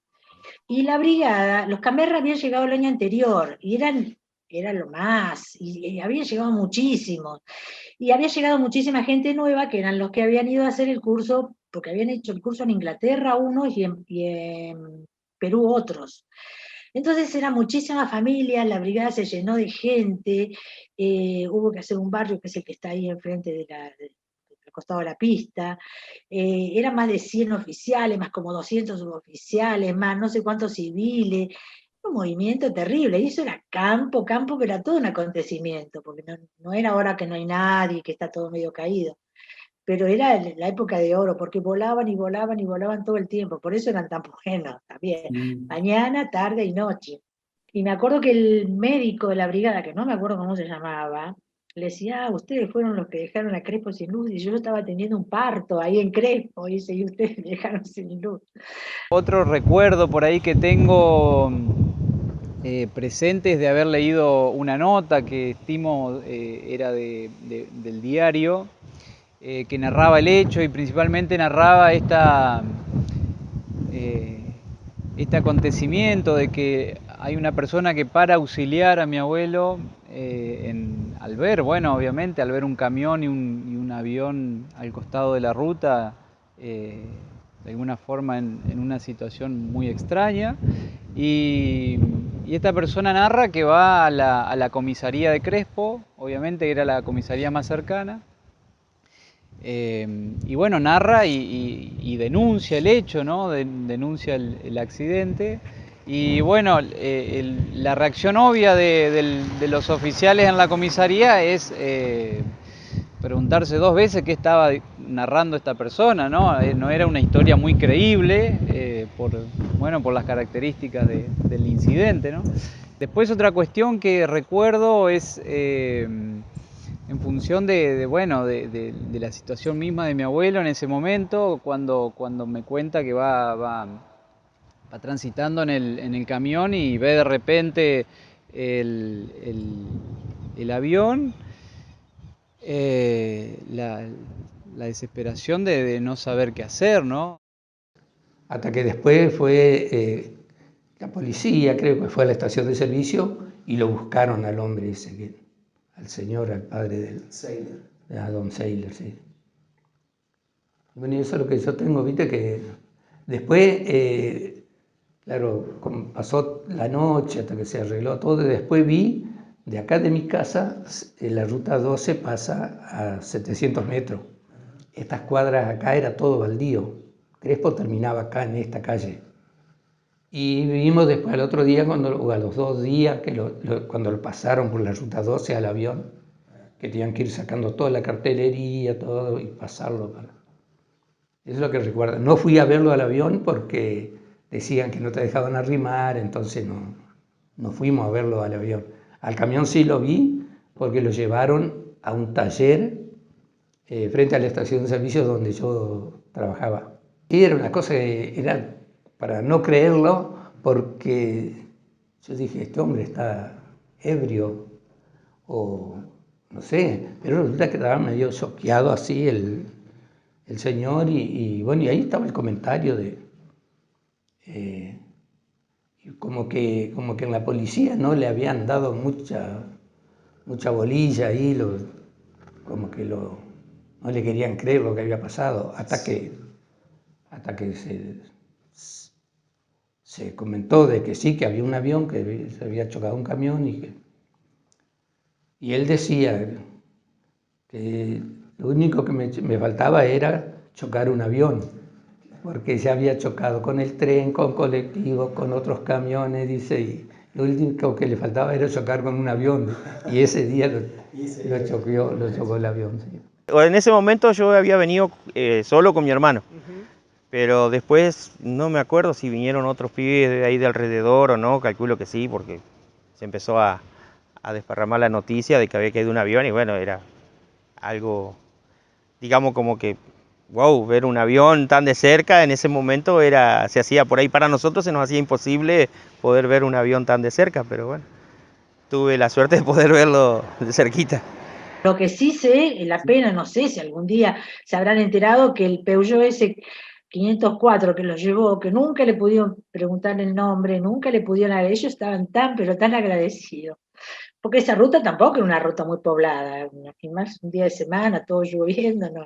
Y la brigada, los Canberra habían llegado el año anterior, y eran lo más, y habían llegado muchísimos. Y había llegado muchísima gente nueva, que eran los que habían ido a hacer el curso, porque habían hecho el curso en Inglaterra unos y en Perú otros. Entonces eran muchísimas familias, la brigada se llenó de gente, hubo que hacer un barrio que es el que está ahí enfrente del costado de la pista, eran más de 100 oficiales, más como 200 suboficiales, más no sé cuántos civiles, un movimiento terrible, y eso era campo, pero era todo un acontecimiento, porque no era ahora que no hay nadie, que está todo medio caído, pero era la época de oro, porque volaban y volaban y volaban todo el tiempo, por eso eran tan buenos también, mañana, tarde y noche. Y me acuerdo que el médico de la brigada, que no me acuerdo cómo se llamaba, le decía, ustedes fueron los que dejaron a Crespo sin luz, y yo estaba teniendo un parto ahí en Crespo, y dice, y ustedes me dejaron sin luz. Otro recuerdo por ahí que tengo presentes de haber leído una nota que estimo era del diario, que narraba el hecho y principalmente narraba este acontecimiento de que hay una persona que para auxiliar a mi abuelo al ver, bueno, obviamente, al ver un camión y un avión al costado de la ruta, de alguna forma en una situación muy extraña. Y esta persona narra que va a la comisaría de Crespo, obviamente, que era la comisaría más cercana. Y bueno, narra y denuncia el hecho, ¿no? Denuncia el accidente. Y bueno, la reacción obvia de los oficiales en la comisaría es preguntarse dos veces qué estaba narrando esta persona, ¿no? No era una historia muy creíble por las características del incidente, ¿no? Después otra cuestión que recuerdo es en función de la situación misma de mi abuelo en ese momento, cuando me cuenta que va transitando en el camión y ve de repente el avión, la desesperación de no saber qué hacer, ¿no? Hasta que después fue la policía, creo que fue a la estación de servicio y lo buscaron al hombre ese, al señor, al padre del Sailor, a don Sailor, sí. Bueno, y eso es lo que yo tengo, viste, que después, claro, pasó la noche hasta que se arregló todo, y después vi, de acá de mi casa, la ruta 12 pasa a 700 metros. Estas cuadras acá era todo baldío. Crespo terminaba acá en esta calle. Y vimos después al otro día, o a los 2 días, cuando lo pasaron por la ruta 12 al avión, que tenían que ir sacando toda la cartelería, todo, y pasarlo para... Eso es lo que recuerdo. No fui a verlo al avión porque decían que no te dejaban arrimar, entonces no fuimos a verlo al avión. Al camión sí lo vi porque lo llevaron a un taller frente a la estación de servicio donde yo trabajaba. Y era una cosa que era para no creerlo, porque yo dije, este hombre está ebrio o no sé, pero resulta que estaba medio choqueado así el señor y bueno, y ahí estaba el comentario de como que en la policía no le habían dado mucha bolilla ahí, como que no le querían creer lo que había pasado, hasta que se comentó de que sí, que había un avión, que se había chocado un camión y él decía que lo único que me faltaba era chocar un avión, porque se había chocado con el tren, con colectivos, con otros camiones, dice, y lo único que le faltaba era chocar con un avión, y ese día lo chocó el avión. Sí. En ese momento yo había venido solo con mi hermano, pero después no me acuerdo si vinieron otros pibes de ahí de alrededor o no, calculo que sí, porque se empezó a desparramar la noticia de que había caído un avión y bueno, era algo, digamos como que, wow, ver un avión tan de cerca en ese momento se hacía por ahí, para nosotros se nos hacía imposible poder ver un avión tan de cerca, pero bueno, tuve la suerte de poder verlo de cerquita. Lo que sí sé, la pena, no sé si algún día se habrán enterado que el Peugeot ese 504 que los llevó, que nunca le pudieron preguntar el nombre, nunca le pudieron a ellos, estaban tan, pero tan agradecidos. Porque esa ruta tampoco era una ruta muy poblada, y más un día de semana, todo lloviendo, no.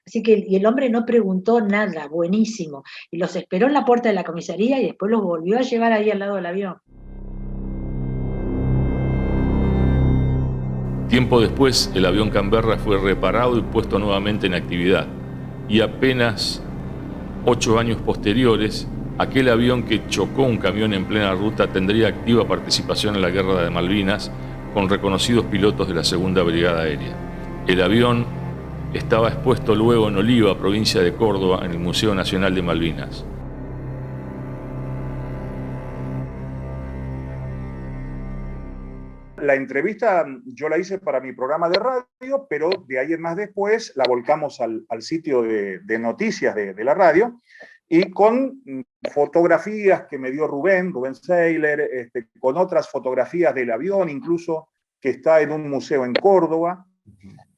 Así que y el hombre no preguntó nada, buenísimo. Y los esperó en la puerta de la comisaría y después los volvió a llevar ahí al lado del avión. Tiempo después, el avión Canberra fue reparado y puesto nuevamente en actividad. Y apenas 8 años posteriores, aquel avión que chocó un camión en plena ruta tendría activa participación en la Guerra de Malvinas con reconocidos pilotos de la Segunda Brigada Aérea. El avión estaba expuesto luego en Oliva, provincia de Córdoba, en el Museo Nacional de Malvinas. La entrevista yo la hice para mi programa de radio, pero de ahí en más después la volcamos al sitio de noticias de la radio y con fotografías que me dio Rubén Seiler, con otras fotografías del avión, incluso que está en un museo en Córdoba.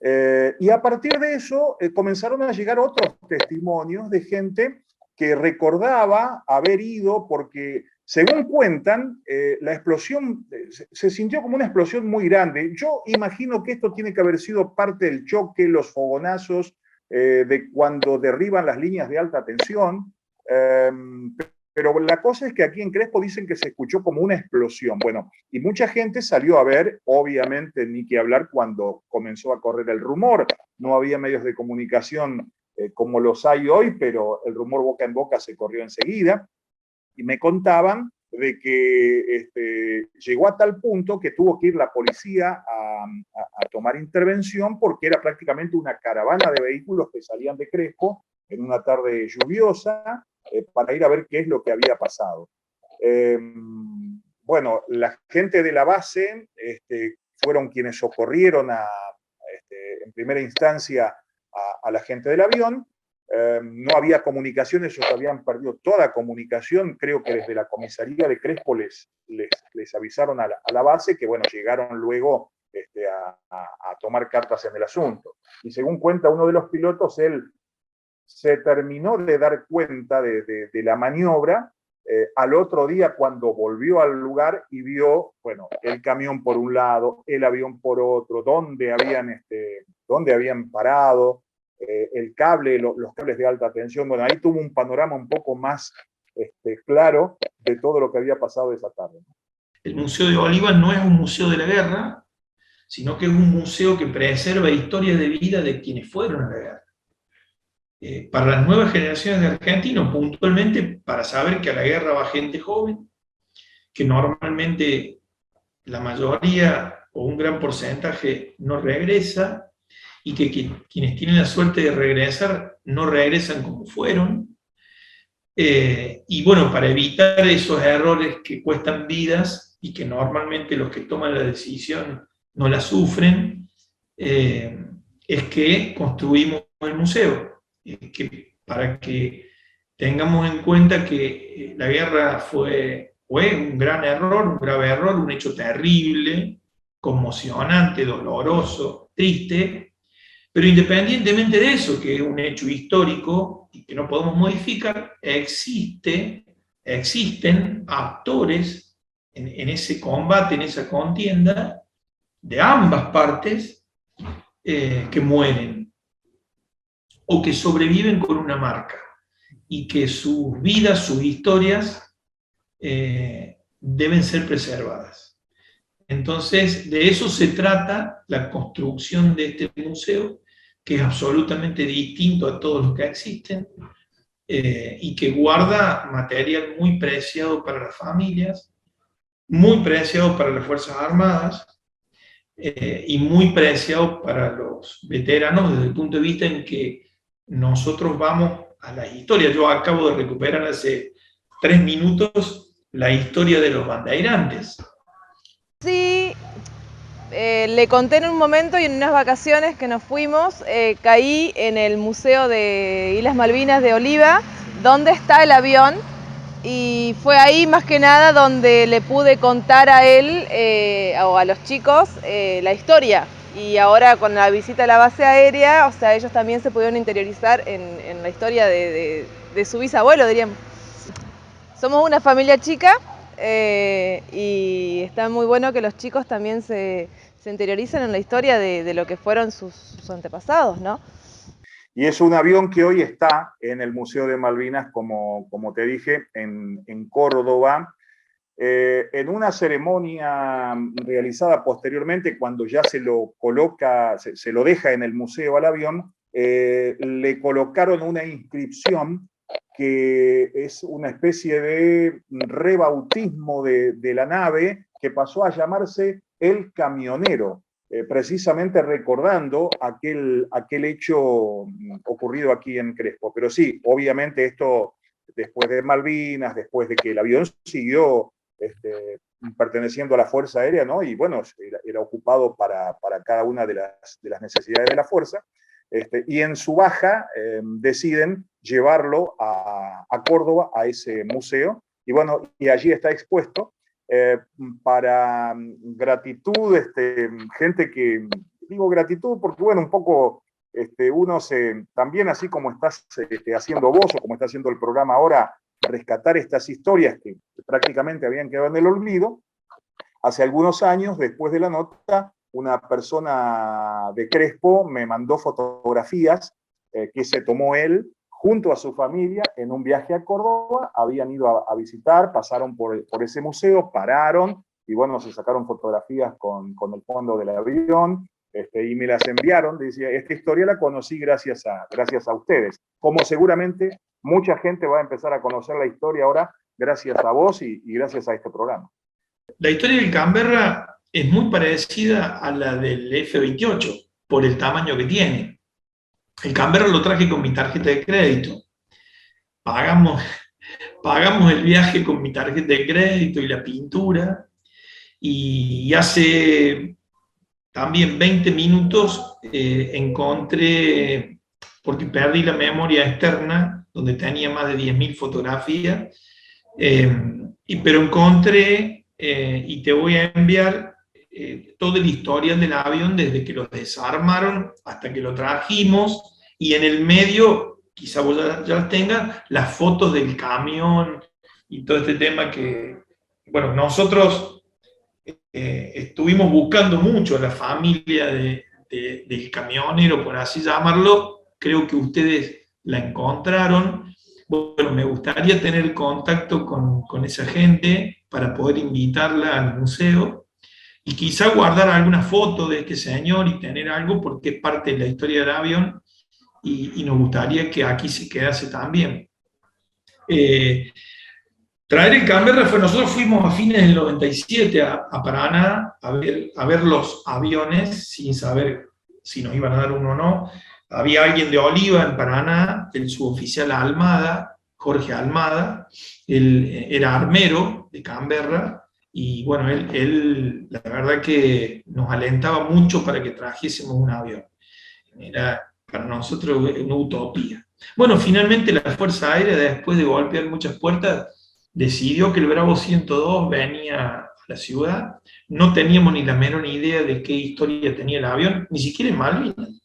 Y a partir de eso comenzaron a llegar otros testimonios de gente que recordaba haber ido porque, según cuentan, la explosión se sintió como una explosión muy grande. Yo imagino que esto tiene que haber sido parte del choque, los fogonazos de cuando derriban las líneas de alta tensión. Pero la cosa es que aquí en Crespo dicen que se escuchó como una explosión. Bueno, y mucha gente salió a ver, obviamente ni que hablar cuando comenzó a correr el rumor. No había medios de comunicación como los hay hoy, pero el rumor boca en boca se corrió enseguida. Y me contaban de que llegó a tal punto que tuvo que ir la policía a tomar intervención porque era prácticamente una caravana de vehículos que salían de Crespo en una tarde lluviosa para ir a ver qué es lo que había pasado. Bueno, la gente de la base fueron quienes socorrieron en primera instancia a la gente del avión. No había comunicación, ellos habían perdido toda comunicación. Creo que desde la comisaría de Crespo les avisaron a la base que, bueno, llegaron luego a tomar cartas en el asunto. Y según cuenta uno de los pilotos, él se terminó de dar cuenta de la maniobra al otro día cuando volvió al lugar y vio, bueno, el camión por un lado, el avión por otro, dónde habían parado, el cable, los cables de alta tensión. Bueno, ahí tuvo un panorama un poco más claro de todo lo que había pasado esa tarde. El Museo de Olivas no es un museo de la guerra, sino que es un museo que preserva historias de vida de quienes fueron a la guerra. Para las nuevas generaciones de argentinos, puntualmente, para saber que a la guerra va gente joven, que normalmente la mayoría o un gran porcentaje no regresa, y que quienes tienen la suerte de regresar no regresan como fueron. Y bueno, para evitar esos errores que cuestan vidas y que normalmente los que toman la decisión no la sufren, es que construimos el museo. Para que tengamos en cuenta que la guerra fue un gran error, un grave error, un hecho terrible, conmocionante, doloroso, triste, pero independientemente de eso, que es un hecho histórico y que no podemos modificar, existen actores en ese combate, en esa contienda, de ambas partes, que mueren o que sobreviven con una marca, y que sus vidas, sus historias, deben ser preservadas. Entonces, de eso se trata la construcción de este museo, que es absolutamente distinto a todos los que existen, y que guarda material muy preciado para las familias, muy preciado para las Fuerzas Armadas, y muy preciado para los veteranos desde el punto de vista en que nosotros vamos a la historia. Yo acabo de recuperar hace 3 minutos la historia de los bandeirantes. Sí, le conté en un momento y en unas vacaciones que nos fuimos, caí en el Museo de Islas Malvinas de Oliva, donde está el avión, y fue ahí más que nada donde le pude contar a él o a los chicos la historia. Y ahora con la visita a la base aérea, o sea, ellos también se pudieron interiorizar en la historia de su bisabuelo, diríamos. Somos una familia chica y está muy bueno que los chicos también se interioricen en la historia de lo que fueron sus antepasados, ¿no? Y es un avión que hoy está en el Museo de Malvinas, como te dije, en Córdoba, en una ceremonia realizada posteriormente, cuando ya se lo coloca, se lo deja en el museo al avión, le colocaron una inscripción que es una especie de rebautismo de la nave, que pasó a llamarse El Camionero, precisamente recordando aquel hecho ocurrido aquí en Crespo. Pero sí, obviamente esto, después de Malvinas, después de que el avión siguió perteneciendo a la Fuerza Aérea, ¿no? Y bueno, era ocupado para cada una de las necesidades de la Fuerza. y en su baja deciden llevarlo a Córdoba, a ese museo, y bueno, y allí está expuesto para gratitud, gente que, digo gratitud porque bueno, un poco uno también así como estás haciendo vos o como está haciendo el programa ahora, rescatar estas historias que prácticamente habían quedado en el olvido. Hace algunos años, después de la nota, una persona de Crespo me mandó fotografías que se tomó él junto a su familia en un viaje a Córdoba. Habían ido a visitar, pasaron por ese museo, pararon y bueno, se sacaron fotografías con el fondo del avión y me las enviaron. Decía, esta historia la conocí gracias a ustedes. Como seguramente mucha gente va a empezar a conocer la historia ahora gracias a vos y gracias a este programa. La historia del Canberra es muy parecida a la del F-28 por el tamaño que tiene. El Canberra lo traje con mi tarjeta de crédito. Pagamos el viaje con mi tarjeta de crédito y la pintura. Y hace también 20 minutos encontré, porque perdí la memoria externa, donde tenía más de 10.000 fotografías, pero encontré, y te voy a enviar, todo el historial del avión desde que lo desarmaron hasta que lo trajimos, y en el medio, quizá vos ya las tengas, las fotos del camión y todo este tema que, bueno, nosotros estuvimos buscando mucho a la familia del camionero, por así llamarlo. Creo que ustedes la encontraron. Bueno, me gustaría tener contacto con esa gente para poder invitarla al museo y quizá guardar alguna foto de este señor y tener algo porque es parte de la historia del avión y nos gustaría que aquí se quedase también. Traer el Canberra nosotros fuimos a fines del 97 a Paraná a ver los aviones sin saber si nos iban a dar uno o no. Había alguien de Oliva en Paraná, el suboficial Almada, Jorge Almada, él era armero de Canberra, y bueno, él la verdad que nos alentaba mucho para que trajésemos un avión. Era para nosotros una utopía. Bueno, finalmente la Fuerza Aérea, después de golpear muchas puertas, decidió que el Bravo 102 venía a la ciudad. No teníamos ni la menor idea de qué historia tenía el avión, ni siquiera en Malvinas.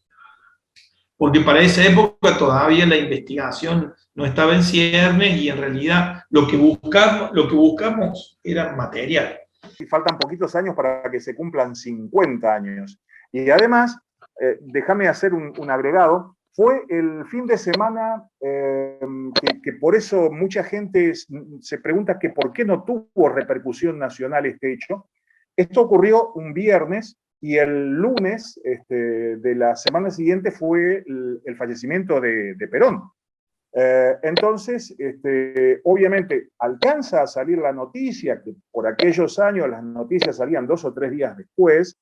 Porque para esa época todavía la investigación no estaba en ciernes y en realidad lo que buscamos era material. Y faltan poquitos años para que se cumplan 50 años. Y además, déjame hacer un agregado, fue el fin de semana que por eso mucha gente se pregunta que por qué no tuvo repercusión nacional este hecho. Esto ocurrió un viernes y el lunes de la semana siguiente fue el fallecimiento de Perón. Entonces, obviamente, alcanza a salir la noticia, que por aquellos años las noticias salían 2 o 3 días después,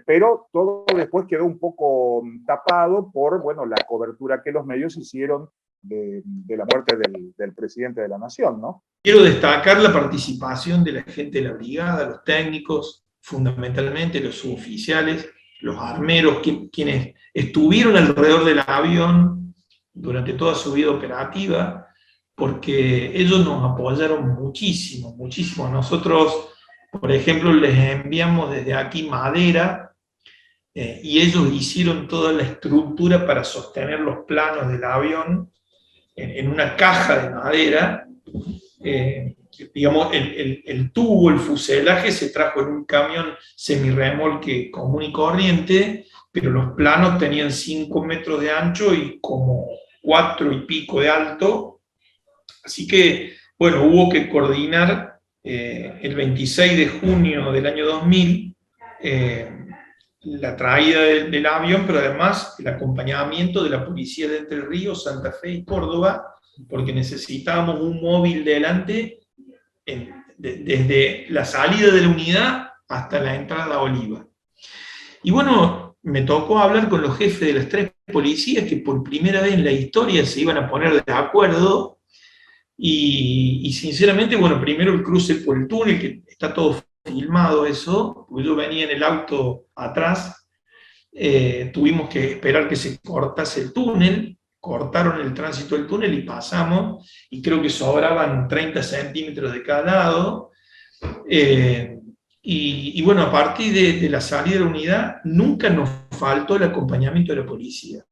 pero todo después quedó un poco tapado por, bueno, la cobertura que los medios hicieron de la muerte del presidente de la nación, ¿no? Quiero destacar la participación de la gente de la brigada, los técnicos, fundamentalmente los suboficiales, los armeros, quienes estuvieron alrededor del avión durante toda su vida operativa, porque ellos nos apoyaron muchísimo, muchísimo. Nosotros, por ejemplo, les enviamos desde aquí madera y ellos hicieron toda la estructura para sostener los planos del avión en una caja de madera. Digamos, el tubo, el fuselaje se trajo en un camión semirremolque común y corriente, pero los planos tenían 5 metros de ancho y como 4 y pico de alto. Así que, bueno, hubo que coordinar el 26 de junio del año 2000 la traída del avión, pero además el acompañamiento de la policía de Entre Ríos, Santa Fe y Córdoba, porque necesitábamos un móvil delante desde la salida de la unidad hasta la entrada a Oliva. Y bueno, me tocó hablar con los jefes de las 3 policías que por primera vez en la historia se iban a poner de acuerdo y sinceramente, bueno, primero el cruce por el túnel, que está todo filmado eso, porque yo venía en el auto atrás, tuvimos que esperar que se cortase el túnel, cortaron el tránsito del túnel y pasamos, y creo que sobraban 30 centímetros de cada lado. Y bueno, a partir de la salida de la unidad, nunca nos faltó el acompañamiento de la policía.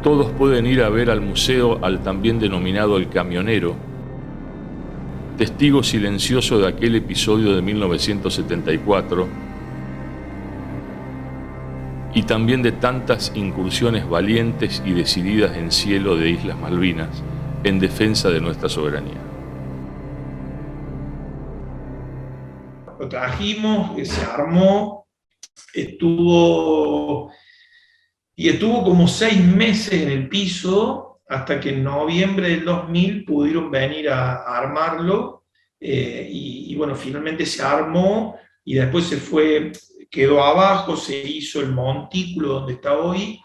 Todos pueden ir a ver al museo al también denominado El Camionero, testigo silencioso de aquel episodio de 1974 y también de tantas incursiones valientes y decididas en cielo de Islas Malvinas en defensa de nuestra soberanía. Lo trajimos, se armó, estuvo como 6 meses en el piso, hasta que en noviembre del 2000 pudieron venir a armarlo, y bueno, finalmente se armó, y después se fue, quedó abajo, se hizo el montículo donde está hoy.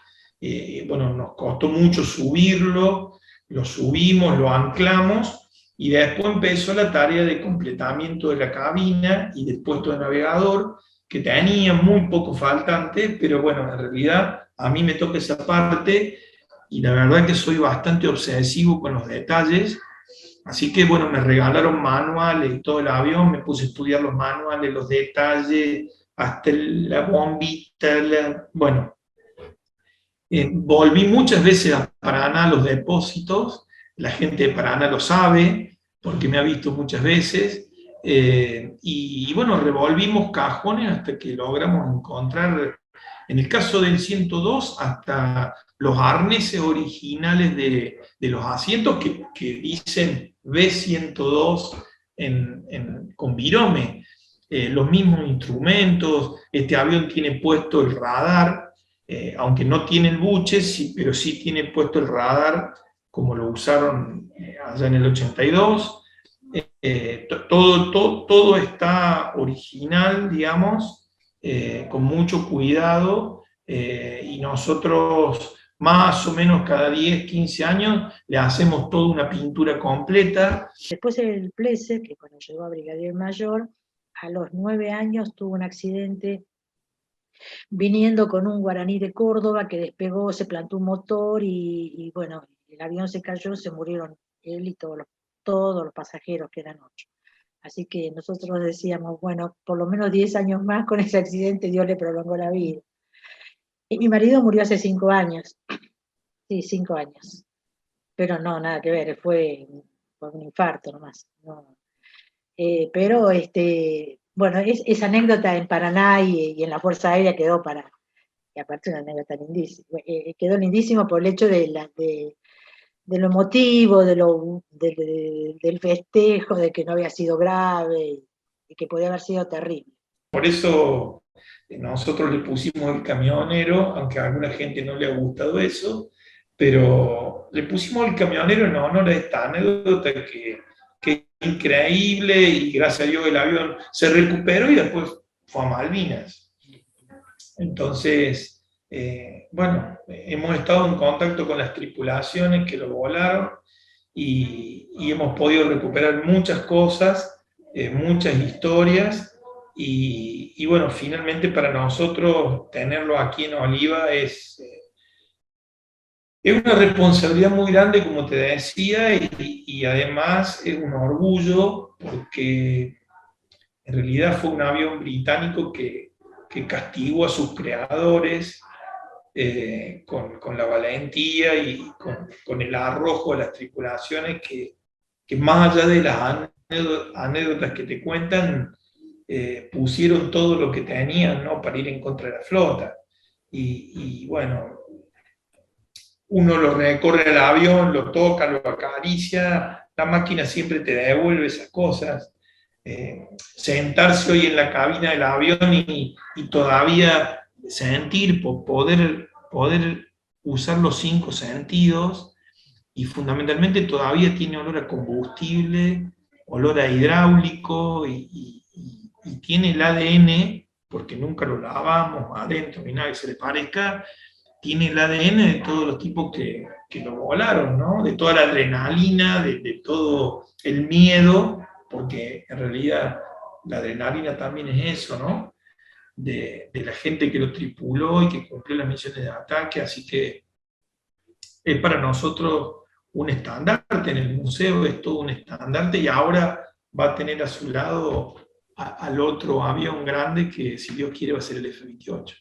Bueno, nos costó mucho subirlo, lo subimos, lo anclamos, y después empezó la tarea de completamiento de la cabina y del puesto de navegador, que tenía muy poco faltante, pero bueno, en realidad a mí me toca esa parte, y la verdad que soy bastante obsesivo con los detalles, así que bueno, me regalaron manuales y todo el avión, me puse a estudiar los manuales, los detalles, hasta la bombita, bueno. Volví muchas veces a Paraná, a los depósitos, la gente de Paraná lo sabe, porque me ha visto muchas veces, y bueno, revolvimos cajones hasta que logramos encontrar, en el caso del 102, hasta los arneses originales de los asientos que dicen B102 con virome, los mismos instrumentos. Este avión tiene puesto el radar, aunque no tiene el buche, sí, pero sí tiene puesto el radar, como lo usaron allá en el 82. Todo está original, digamos, con mucho cuidado, y nosotros más o menos cada 10, 15 años le hacemos toda una pintura completa. Después el Plese, que cuando llegó a brigadier mayor, a los 9 años tuvo un accidente viniendo con un guaraní de Córdoba que despegó, se plantó un motor y bueno, el avión se cayó, se murieron él y todos los pasajeros, que eran 8. Así que nosotros decíamos, bueno, por lo menos 10 años más con ese accidente Dios le prolongó la vida. Y mi marido murió hace 5 años, sí, 5 años, pero no, nada que ver, fue un infarto nomás, no. Pero bueno, esa anécdota en Paraná y en la Fuerza Aérea quedó y aparte una anécdota lindísima, quedó lindísimo por el hecho de lo emotivo, del festejo, de que no había sido grave y que podía haber sido terrible. Por eso nosotros le pusimos El Camionero, aunque a alguna gente no le ha gustado eso, pero le pusimos El Camionero en honor a esta anécdota que es increíble, y gracias a Dios el avión se recuperó y después fue a Malvinas. Entonces, bueno, hemos estado en contacto con las tripulaciones que lo volaron, y hemos podido recuperar muchas cosas, muchas historias, y bueno, finalmente para nosotros tenerlo aquí en Oliva es una responsabilidad muy grande, como te decía, y además es un orgullo, porque en realidad fue un avión británico que castigó a sus creadores, con la valentía y con el arrojo de las tripulaciones, que más allá de las anécdotas que te cuentan, pusieron todo lo que tenían, ¿no?, para ir en contra de la flota. Y bueno, uno lo recorre el avión, lo toca, lo acaricia, la máquina siempre te devuelve esas cosas. Sentarse hoy en la cabina del avión y todavía sentir, poder usar los 5 sentidos, y fundamentalmente todavía tiene olor a combustible, olor a hidráulico, y tiene el ADN, porque nunca lo lavamos adentro ni nada que se le parezca, tiene el ADN de todos los tipos que lo volaron, ¿no? De toda la adrenalina, de todo el miedo, porque en realidad La adrenalina también es eso, ¿no? De la gente que lo tripuló y que cumplió las misiones de ataque, así que es para nosotros un estandarte en el museo, es todo un estandarte, y ahora va a tener a su lado al otro avión grande que, si Dios quiere, va a ser el F-28.